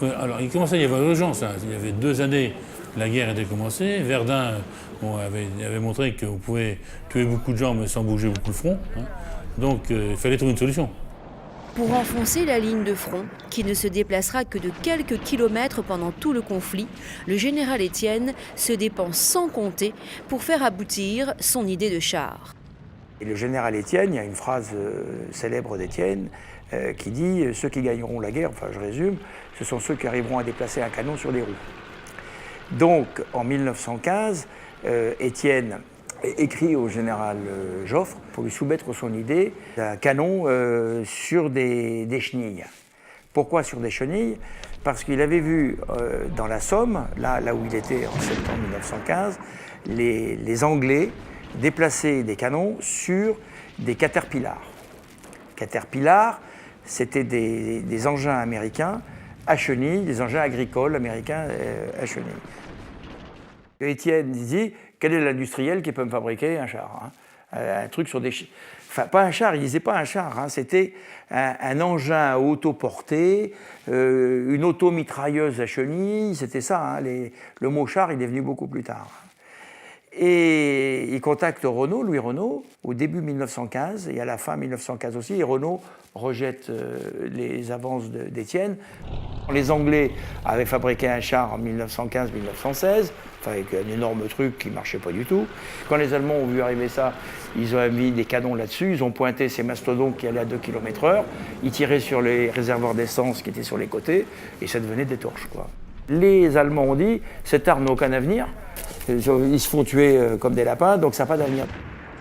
Ouais, alors il commençait à y avoir urgence. Hein. Il y avait 2 années, la guerre était commencée. Verdun avait montré qu'on pouvait tuer beaucoup de gens mais sans bouger beaucoup le front. Hein. Donc il fallait trouver une solution. Pour enfoncer la ligne de front, qui ne se déplacera que de quelques kilomètres pendant tout le conflit, le général Étienne se dépense sans compter pour faire aboutir son idée de char. Et le général Étienne, il y a une phrase célèbre d'Étienne qui dit « Ceux qui gagneront la guerre, enfin je résume, ce sont ceux qui arriveront à déplacer un canon sur des roues ». Donc en 1915, Étienne écrit au général Joffre pour lui soumettre son idée d'un canon sur des chenilles. Pourquoi sur des chenilles? Parce qu'il avait vu dans la Somme, là où il était en septembre 1915, les Anglais déplacer des canons sur des caterpillars. Caterpillars, c'était des engins américains à chenilles, des engins agricoles américains à chenilles. Étienne dit, quel est l'industriel qui peut me fabriquer un char, hein? Un truc sur des... Enfin, pas un char, il disait pas un char, hein, c'était un engin autoporté, une automitrailleuse à chenilles, c'était ça, hein, le mot char, il est venu beaucoup plus tard. Et il contacte Renault, Louis Renault, au début 1915 et à la fin 1915 aussi, et Renault rejette les avances d'Étienne. Les Anglais avaient fabriqué un char en 1915-1916, enfin avec un énorme truc qui ne marchait pas du tout. Quand les Allemands ont vu arriver ça, ils ont mis des canons là-dessus, ils ont pointé ces mastodontes qui allaient à 2 km/h, ils tiraient sur les réservoirs d'essence qui étaient sur les côtés, et ça devenait des torches, quoi. Les Allemands ont dit, cette arme n'a aucun avenir, ils se font tuer comme des lapins, donc ça n'a pas d'avenir.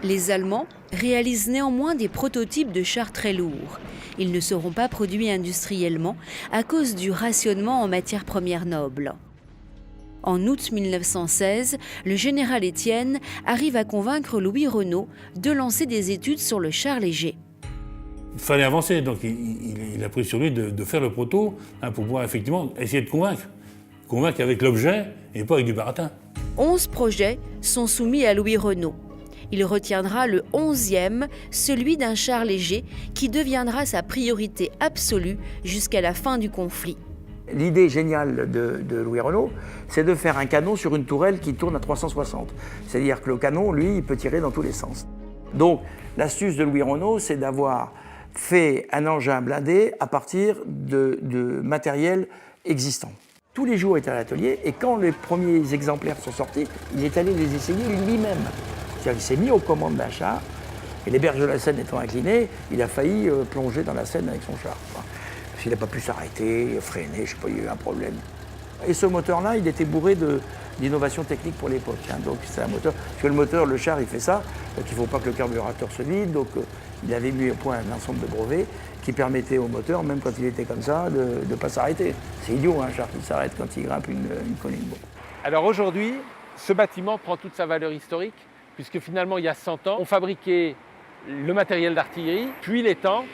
Les Allemands réalisent néanmoins des prototypes de chars très lourds. Ils ne seront pas produits industriellement à cause du rationnement en matières premières nobles. En août 1916, le général Étienne arrive à convaincre Louis Renault de lancer des études sur le char léger. Il fallait avancer, donc il a pris sur lui de faire le proto hein, pour pouvoir effectivement essayer de convaincre. Convaincre avec l'objet et pas avec du baratin. 11 projets sont soumis à Louis Renault. Il retiendra le 11e, celui d'un char léger, qui deviendra sa priorité absolue jusqu'à la fin du conflit. L'idée géniale de Louis Renault, c'est de faire un canon sur une tourelle qui tourne à 360. C'est-à-dire que le canon, lui, il peut tirer dans tous les sens. Donc, l'astuce de Louis Renault, c'est d'avoir fait un engin blindé à partir de matériel existant. Tous les jours, il était à l'atelier et quand les premiers exemplaires sont sortis, il est allé les essayer lui-même. C'est-à-dire qu'il s'est mis aux commandes d'un char et les berges de la Seine étant inclinées, il a failli plonger dans la Seine avec son char. Parce qu'il n'a pas pu s'arrêter, freiner, je ne sais pas, il y a eu un problème. Et ce moteur-là, il était bourré d'innovations techniques pour l'époque. Hein. Donc c'est un moteur, parce que le moteur, le char, il fait ça, donc il ne faut pas que le carburateur se vide. Donc il avait mis au point un ensemble de brevets qui permettait au moteur, même quand il était comme ça, de ne pas s'arrêter. C'est idiot, un char qui s'arrête quand il grimpe une colline. Bon. Alors aujourd'hui, ce bâtiment prend toute sa valeur historique, puisque finalement, il y a 100 ans, on fabriquait le matériel d'artillerie, puis les tanks,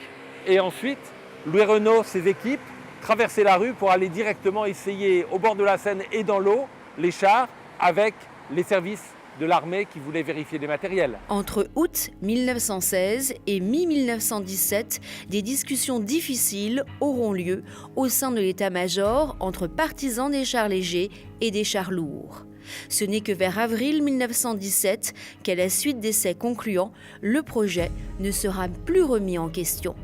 et ensuite, Louis Renault, ses équipes, traversaient la rue pour aller directement essayer au bord de la Seine et dans l'eau les chars avec les services de l'armée qui voulaient vérifier des matériels. Entre août 1916 et mi-1917, des discussions difficiles auront lieu au sein de l'état-major entre partisans des chars légers et des chars lourds. Ce n'est que vers avril 1917 qu'à la suite d'essais concluants, le projet ne sera plus remis en question.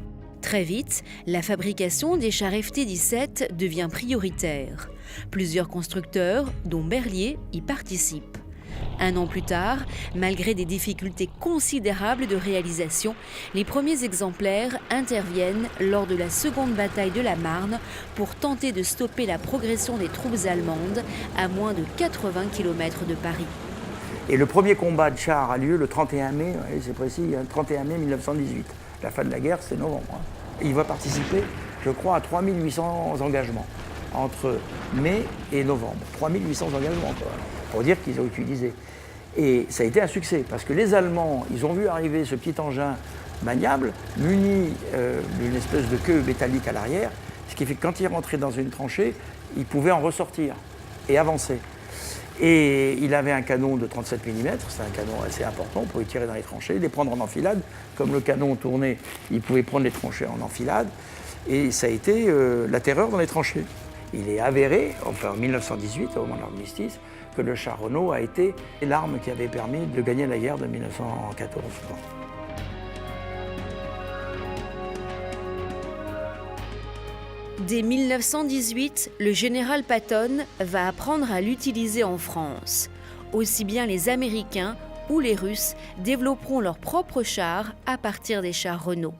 Très vite, la fabrication des chars FT-17 devient prioritaire. Plusieurs constructeurs, dont Berliet, y participent. Un an plus tard, malgré des difficultés considérables de réalisation, les premiers exemplaires interviennent lors de la seconde bataille de la Marne pour tenter de stopper la progression des troupes allemandes à moins de 80 km de Paris. Et le premier combat de chars a lieu le 31 mai, c'est précis, le 31 mai 1918. La fin de la guerre, c'est novembre. Hein. Il va participer, je crois, à 3800 engagements entre mai et novembre. 3800 engagements, quoi, pour dire qu'ils ont utilisé. Et ça a été un succès, parce que les Allemands, ils ont vu arriver ce petit engin maniable, muni d'une espèce de queue métallique à l'arrière, ce qui fait que quand ils rentraient dans une tranchée, ils pouvaient en ressortir et avancer. Et il avait un canon de 37 mm, c'est un canon assez important pour y tirer dans les tranchées, les prendre en enfilade. Comme le canon tournait, il pouvait prendre les tranchées en enfilade. Et ça a été la terreur dans les tranchées. Il est avéré, enfin en 1918, au moment de l'armistice, que le char Renault a été l'arme qui avait permis de gagner la guerre de 1914. Dès 1918, le général Patton va apprendre à l'utiliser en France. Aussi bien les Américains ou les Russes développeront leurs propres chars à partir des chars Renault.